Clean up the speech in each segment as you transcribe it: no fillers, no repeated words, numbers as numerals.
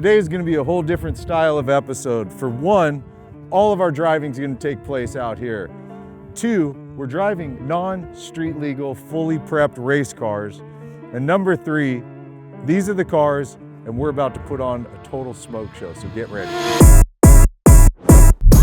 Today is gonna be a whole different style of episode. For one, all of our driving is gonna take place out here. Two, we're driving non-street legal, fully prepped race cars. And number three, these are the cars and we're about to put on a total smoke show, so get ready.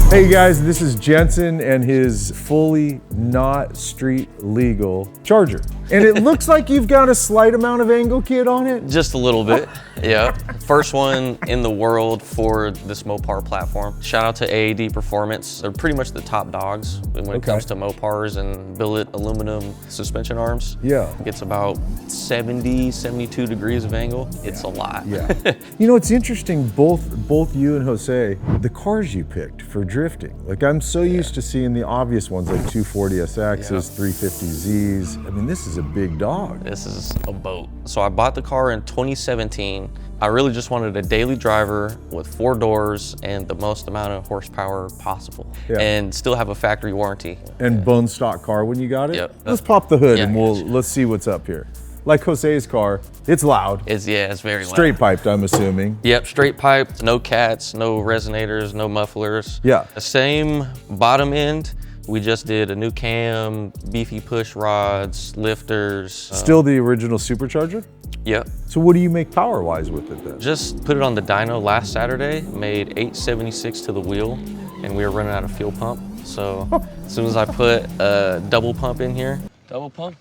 Hey guys, this is Jensen and his fully not street legal Charger. And it looks like you've got a slight amount of angle kit on it. Just a little bit, yeah. First one in the world for this Mopar platform. Shout out to AAD Performance. They're pretty much the top dogs when it comes to Mopars and billet aluminum suspension arms. Yeah. It gets about 70, 72 degrees of angle. It's a lot. Yeah. You know, it's interesting, both you and Jose, the cars you picked for drifting. Like I'm so used to seeing the obvious ones like 240 SXs, 350Zs. I mean, this is a big dog. This is a boat. So I bought the car in 2017. I really just wanted a daily driver with 4 doors and the most amount of horsepower possible, and still have a factory warranty. And bone stock car when you got it? Yep. Let's pop the hood and let's see what's up here. Like Jose's car, it's loud. It's very loud. Straight piped, I'm assuming. Yep, straight piped, no cats, no resonators, no mufflers. Yeah. The same bottom end. We just did a new cam, beefy push rods, lifters. Still the original supercharger? Yep. So what do you make power-wise with it then? Just put it on the dyno last Saturday, made 876 to the wheel, and we were running out of fuel pump. So as soon as I put a double pump in here, double pump,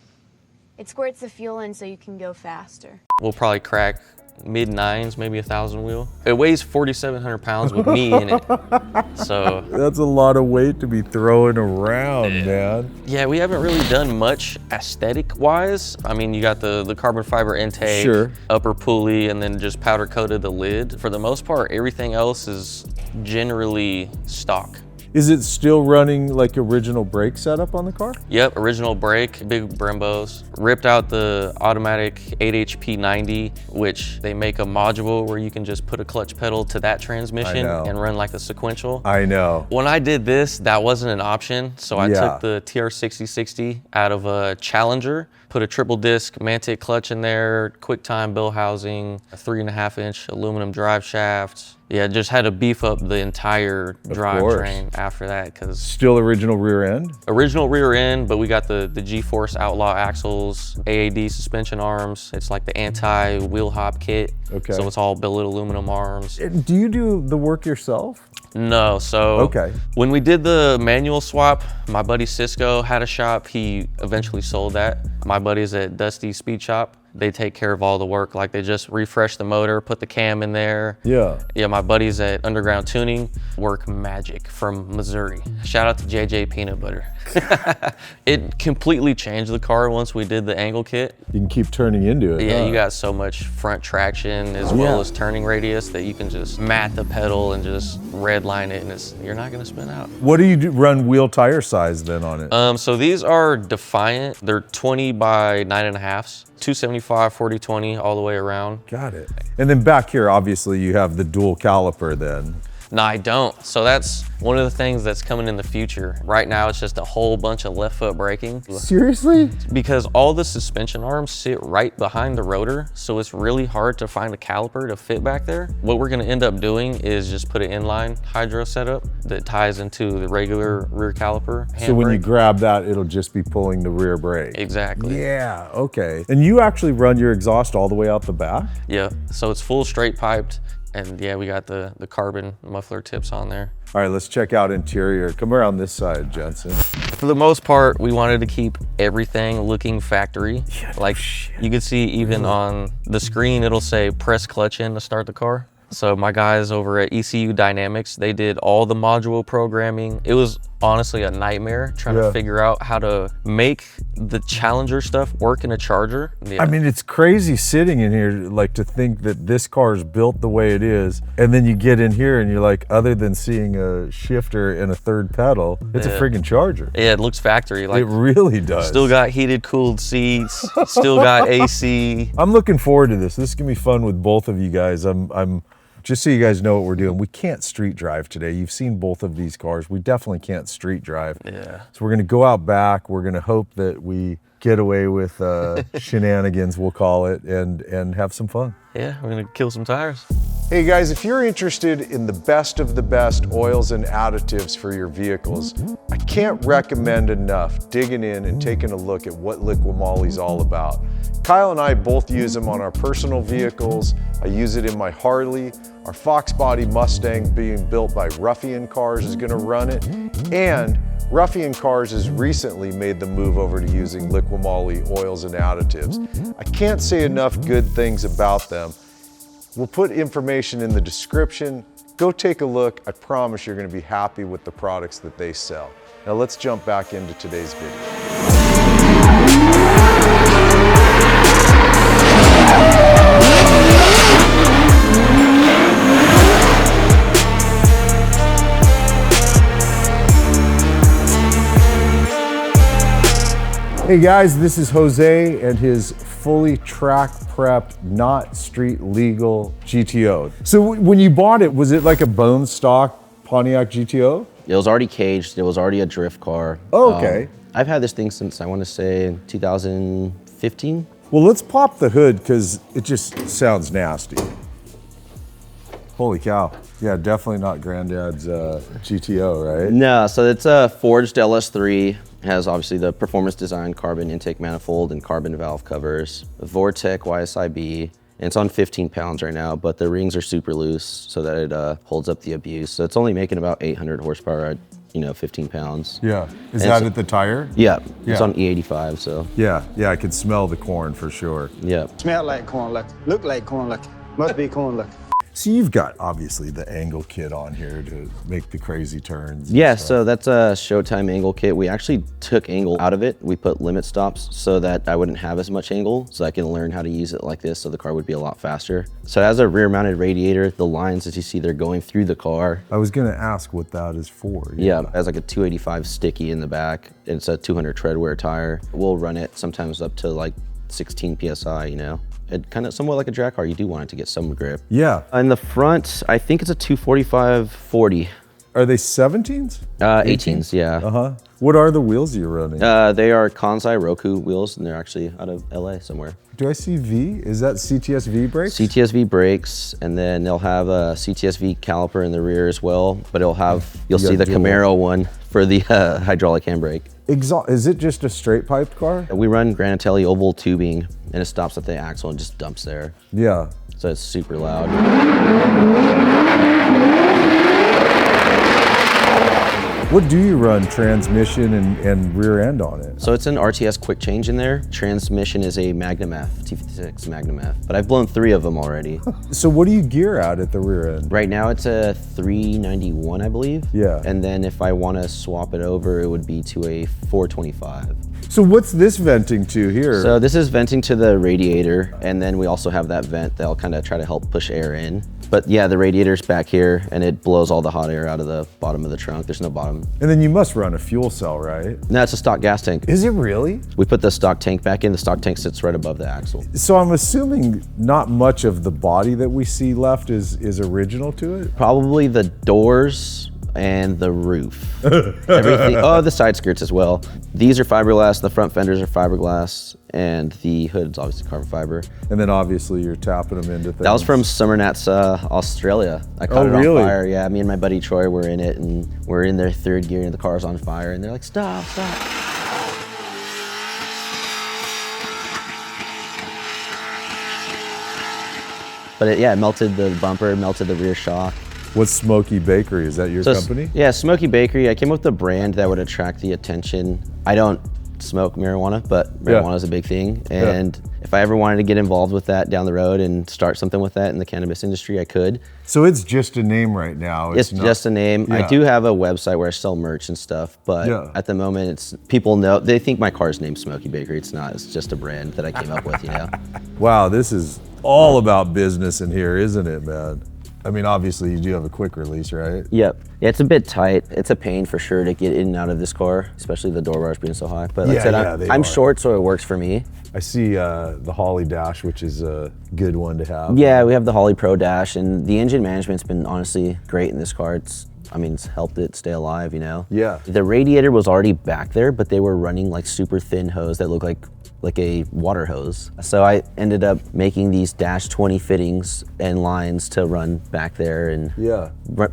it squirts the fuel in so you can go faster. we'll probably crack mid-9s, maybe 1,000 wheel. It weighs 4,700 pounds with me in it. So that's a lot of weight to be throwing around, man. Yeah, we haven't really done much aesthetic-wise. I mean, you got the carbon fiber intake, upper pulley, and then just powder coated the lid. For the most part, everything else is generally stock. Is it still running like original brake setup on the car? Yep, original brake, big Brembos. Ripped out the automatic 8HP 90, which they make a module where you can just put a clutch pedal to that transmission and run like a sequential. I know. When I did this, that wasn't an option. So I took the TR6060 out of a Challenger, put a triple disc Mantic clutch in there, QuickTime bell housing, a 3.5-inch aluminum drive shaft. Yeah, just had to beef up the entire drivetrain after that, because still original rear end? Original rear end, but we got the G-Force Outlaw axles, AAD suspension arms. It's like the anti-wheel hop kit. Okay. So it's all billet aluminum arms. Do you do the work yourself? No, so when we did the manual swap, my buddy Cisco had a shop. He eventually sold that. My buddies at Dusty Speed Shop, they take care of all the work. Like they just refresh the motor, put the cam in there. Yeah, my buddies at Underground Tuning work magic from Missouri. Shout out to JJ Peanut Butter. It completely changed the car once we did the angle kit. You can keep turning into it. Yeah, you got so much front traction as well as turning radius that you can just mat the pedal and just redline it, and you're not gonna spin out. What do you run wheel tire size then on it? So these are Defiant. They're 20 by 9.5s. 275, 40, 20, all the way around. Got it. And then back here, obviously, you have the dual caliper then. No, I don't. So that's one of the things that's coming in the future. Right now, it's just a whole bunch of left foot braking. Seriously? Because all the suspension arms sit right behind the rotor, so it's really hard to find a caliper to fit back there. What we're gonna end up doing is just put an inline hydro setup that ties into the regular rear caliper. So when you grab that, it'll just be pulling the rear brake. Exactly. Yeah, okay. And you actually run your exhaust all the way out the back? Yeah, so it's full straight piped. And yeah, we got the carbon muffler tips on there. All right, let's check out interior. Come around this side, Jensen. For the most part, we wanted to keep everything looking factory. Like you can see even on the screen, it'll say press clutch in to start the car. So my guys over at ECU Dynamics, they did all the module programming. It was honestly a nightmare trying to figure out how to make the Challenger stuff work in a Charger. I mean, it's crazy sitting in here, like to think that this car is built the way it is. And then you get in here and you're like, other than seeing a shifter and a third pedal, it's a friggin' Charger. Yeah, it looks factory. Like, it really does. Still got heated, cooled seats, still got AC. I'm looking forward to this. This is gonna be fun with both of you guys. I'm just so you guys know what we're doing, we can't street drive today. You've seen both of these cars. We definitely can't street drive. Yeah. So we're gonna go out back. We're gonna hope that we get away with shenanigans, we'll call it, and have some fun. Yeah, we're gonna kill some tires. Hey guys, if you're interested in the best of the best oils and additives for your vehicles, I can't recommend enough digging in and taking a look at what Liqui-Moly's all about. Kyle and I both use them on our personal vehicles. I use it in my Harley. Our Fox Body Mustang being built by Ruffian Cars is gonna run it. And Ruffian Cars has recently made the move over to using Liqui-Moly oils and additives. I can't say enough good things about them. We'll put information in the description. Go take a look. I promise you're gonna be happy with the products that they sell. Now let's jump back into today's video. Hey guys, this is Jose and his fully track prepped, not street legal GTO. So when you bought it, was it like a bone stock Pontiac GTO? It was already caged. It was already a drift car. Oh, okay. I've had this thing since I want to say 2015. Well, let's pop the hood because it just sounds nasty. Holy cow. Yeah, definitely not Granddad's GTO, right? No, so it's a forged LS3. It has obviously the performance design carbon intake manifold and carbon valve covers, a Vortec YSIB, and it's on 15 pounds right now, but the rings are super loose so that it holds up the abuse. So it's only making about 800 horsepower at 15 pounds. Yeah, is that at the tire? Yeah, it's on E85, so. Yeah, I can smell the corn for sure. Yeah. Smell like corn, look like corn, must be corn. So you've got obviously the angle kit on here to make the crazy turns. Yeah, so that's a Showtime angle kit. We actually took angle out of it. We put limit stops so that I wouldn't have as much angle, so I can learn how to use it like this so the car would be a lot faster. So it has a rear mounted radiator. The lines, as you see, they're going through the car. I was gonna ask what that is for. Yeah, it has like a 285 sticky in the back. It's a 200 tread wear tire. We'll run it sometimes up to like 16 PSI, It kind of somewhat like a drag car. You do want it to get some grip. Yeah. In the front, I think it's a 245/40. Are they 17s? 18s, yeah. What are the wheels you're running? They are Kansai Roku wheels, and they're actually out of LA somewhere. Do I see V? Is that CTS-V brakes? CTS-V brakes, and then they'll have a CTS-V caliper in the rear as well, but you'll see the Camaro one for the hydraulic handbrake. Is it just a straight piped car? We run Granatelli oval tubing, and it stops at the axle and just dumps there. Yeah. So it's super loud. What do you run transmission and rear end on it? So it's an RTS quick change in there. Transmission is a Magnum F, T56 Magnum F, but I've blown 3 of them already. So what do you gear out at the rear end? Right now it's a 391, I believe. Yeah. And then if I want to swap it over, it would be to a 425. So what's this venting to here? So this is venting to the radiator, and then we also have that vent that'll kind of try to help push air in. But yeah, the radiator's back here, and it blows all the hot air out of the bottom of the trunk. There's no bottom. And then you must run a fuel cell, right? No, it's a stock gas tank. Is it really? We put the stock tank back in. The stock tank sits right above the axle. So I'm assuming not much of the body that we see left is original to it? Probably the doors and the roof. Everything. Oh, the side skirts as well. These are fiberglass. The front fenders are fiberglass, and the hood's obviously carbon fiber. And then obviously you're tapping them into things. That was from Summernats, Australia. I caught it really? on fire. Yeah, me and my buddy Troy were in it, and we're in their 3rd gear, and the car's on fire, and they're like, stop. But it melted the bumper, melted the rear shock. What's Smoky Bakery? Is that your company? Yeah, Smoky Bakery. I came up with a brand that would attract the attention. I don't smoke marijuana, but marijuana is a big thing. And if I ever wanted to get involved with that down the road and start something with that in the cannabis industry, I could. So it's just a name right now. It's just a name. Yeah. I do have a website where I sell merch and stuff, but at the moment, people know, they think my car's named Smoky Bakery. It's not, it's just a brand that I came up with, Wow, this is all about business in here, isn't it, man? I mean, obviously you do have a quick release, right? Yep. Yeah, it's a bit tight. It's a pain for sure to get in and out of this car, especially the door bars being so high. But like I said, I'm short, so it works for me. I see the Holly Dash, which is a good one to have. Yeah, we have the Holly Pro Dash, and the engine management's been honestly great in this car. It's helped it stay alive, Yeah. The radiator was already back there, but they were running like super thin hose that look like like a water hose. So I ended up making these dash 20 fittings and lines to run back there and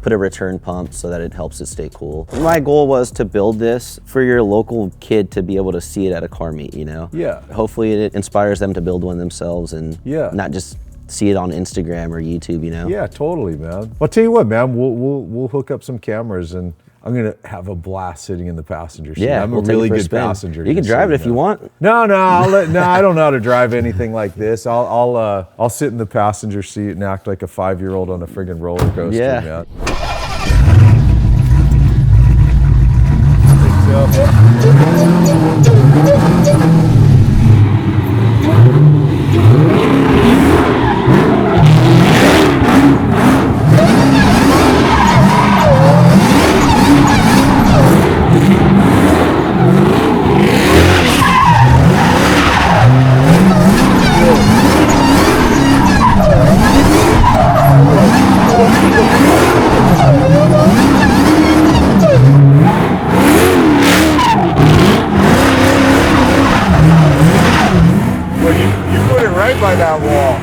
put a return pump so that it helps it stay cool. My goal was to build this for your local kid to be able to see it at a car meet, you know? Yeah. Hopefully it inspires them to build one themselves and not just see it on Instagram or YouTube, you know? Yeah, totally, man. Well, I'll tell you what, man, we'll hook up some cameras and I'm gonna have a blast sitting in the passenger seat. Yeah, I'm we'll a take it really for a good spin. passenger. You can drive it if you want. No, I don't know how to drive anything like this. I'll sit in the passenger seat and act like a 5-year-old on a friggin' roller coaster, man. By that wall.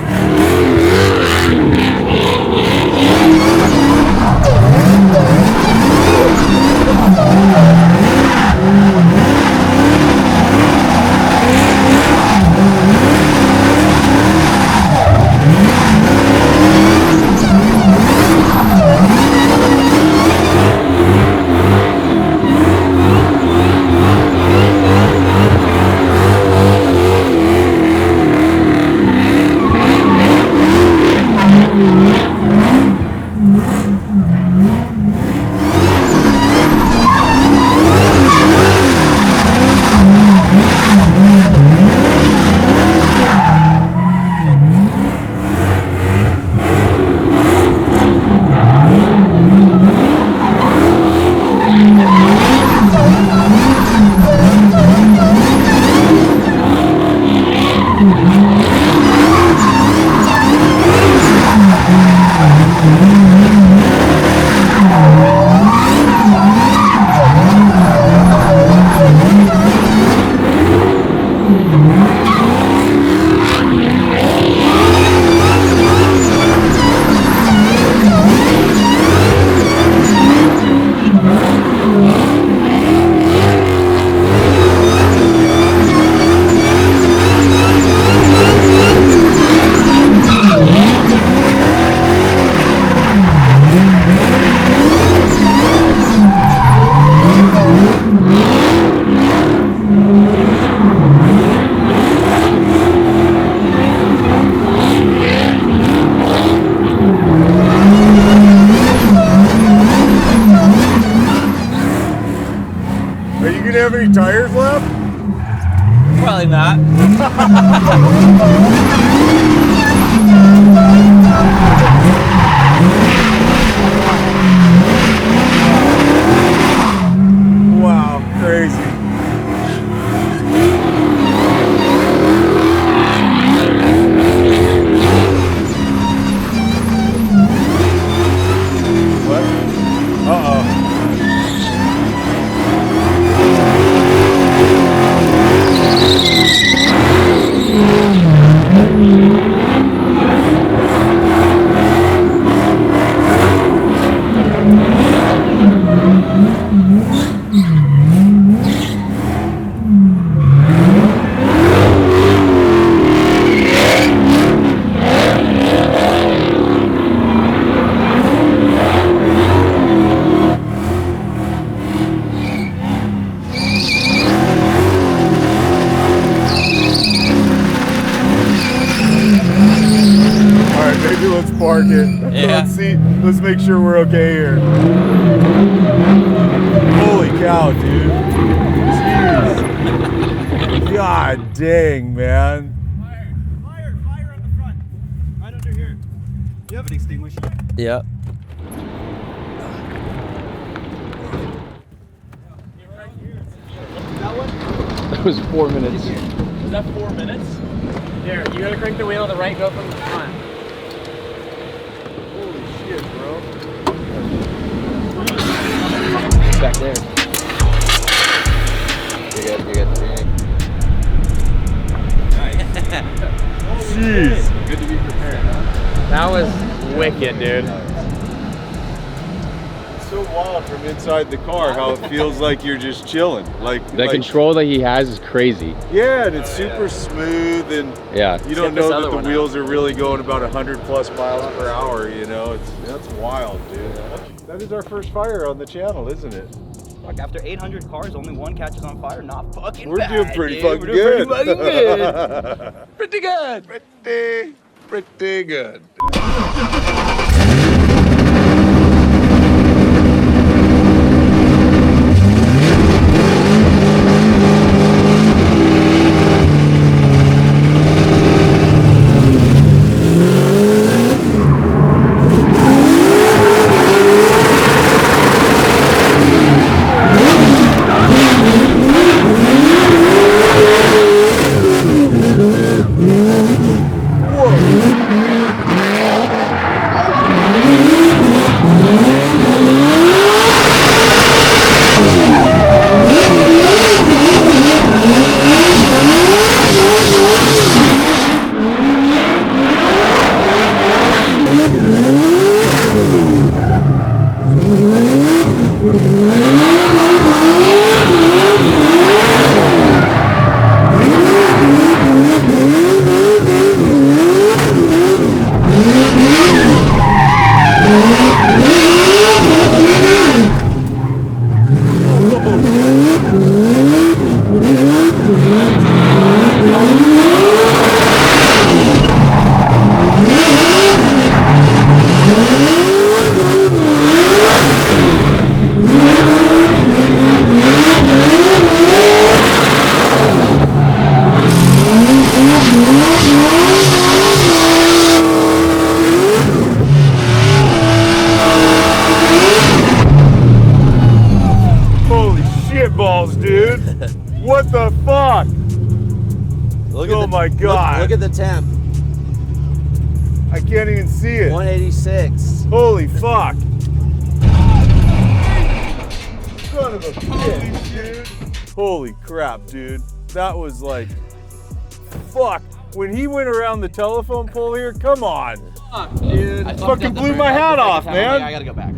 Have any tires left? Probably not. Wow, crazy. What? Uh-oh. Let's park it. Yeah. Let's make sure we're okay here. Holy cow, dude. Jeez. God dang, man. Fire on the front. Right under here. You have an extinguisher? Yep. That one? That was 4 minutes. Was that 4 minutes? There, you gotta crank the wheel on the right, go from the front. Holy shit, bro. Back there. You're good, you're good. Jeez. Good to be prepared, huh? That was wicked, dude. It's so wild from inside the car how it feels like you're just chilling. The control that he has is crazy. Yeah, and it's super smooth, and Yeah. you don't know that the wheels are really going about 100+ miles per hour. You know, that's wild, dude. That is our first fire on the channel, isn't it? Fuck, after 800 cars, only one catches on fire. Not fucking We're bad, doing pretty dude. fucking We're doing good. Pretty fucking good. Pretty good. Pretty good. Balls, dude. What the fuck? Oh my God. Look at the temp. I can't even see it. 186. Holy fuck. Son of a bitch, dude. Holy crap, dude. That was like, fuck. When he went around the telephone pole here, come on. Fuck, dude. I fucking blew my hat off, man. I gotta go back.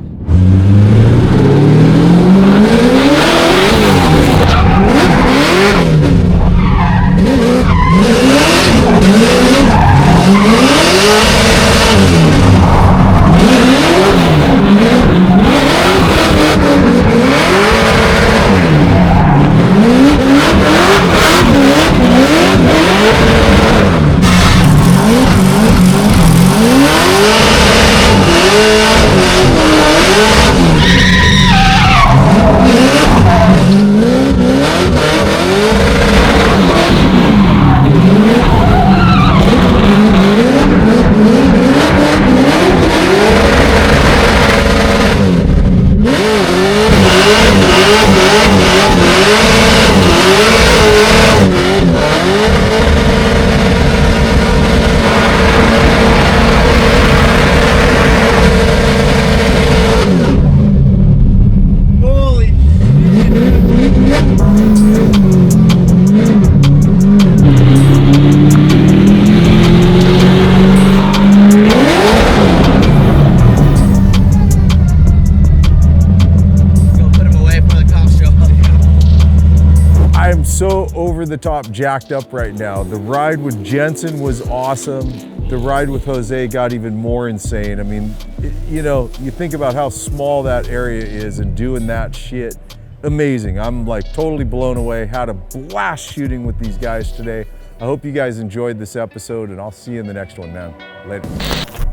So over the top jacked up right now. The ride with Jensen was awesome. The ride with Jose got even more insane. I mean, you know, you think about how small that area is and doing that shit, amazing. I'm like totally blown away. Had a blast shooting with these guys today. I hope you guys enjoyed this episode, and I'll see you in the next one, man. Later.